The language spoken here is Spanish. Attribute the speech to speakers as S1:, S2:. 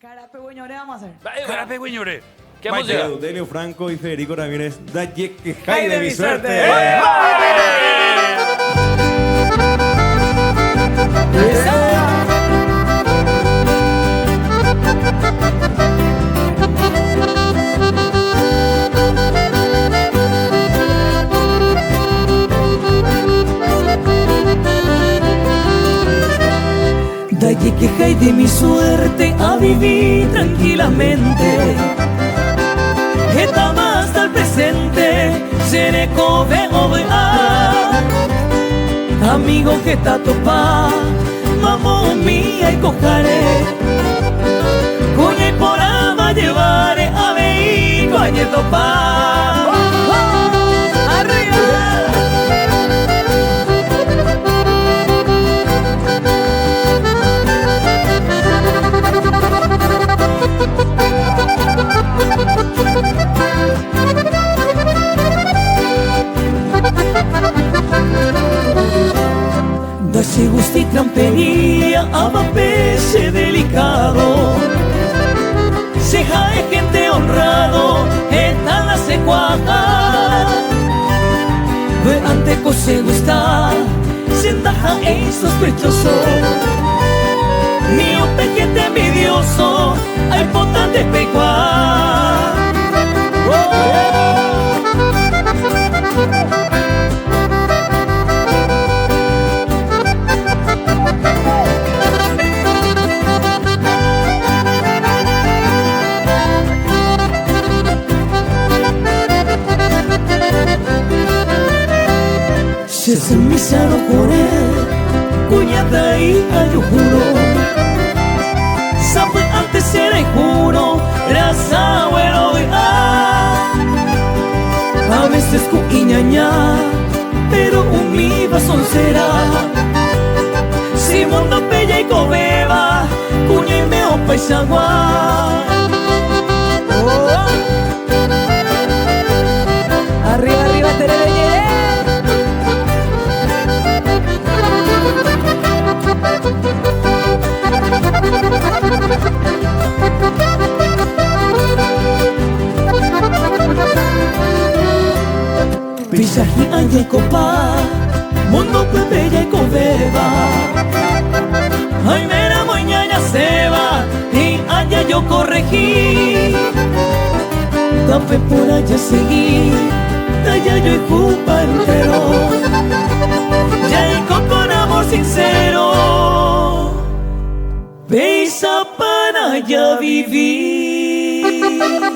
S1: Carape Güeñore vamos a hacer.
S2: Carape, güeñore. ¿Qué
S3: Maite
S2: música?
S3: Eudelio Franco y Federico Ramírez. Da que
S1: Jai de mi suerte.
S4: Dalle que jai de mi suerte a vivir tranquilamente. Eta hasta el presente, seré cove amigo que ta topa, mamá mía y cojaré. Cuña y por ama llevaré a veico a topa. Se gusta y trampería, ama pese delicado. Se jae gente honrado, eta la secuaja. Ve ante se gusta, se endaja e sospechoso. Ni un pequete envidioso, hay potante pecuá. Se semisaron con él, cuñata y yo juro. Sabe antes era y juro, raza bueno a veces cu ñaña, pero un viva son será. Si mundo pella y cobeba, cuña y meo paisagua.
S1: Arriba, arriba, Terebeñe.
S4: Pisaji anye copa, mundo bella y cobeba. Ay mera moñaña seba, y anye yo corregí. Tape por allá seguí, allá yo y culpa entero. Ya y con amor sincero, beisa para ya vivir.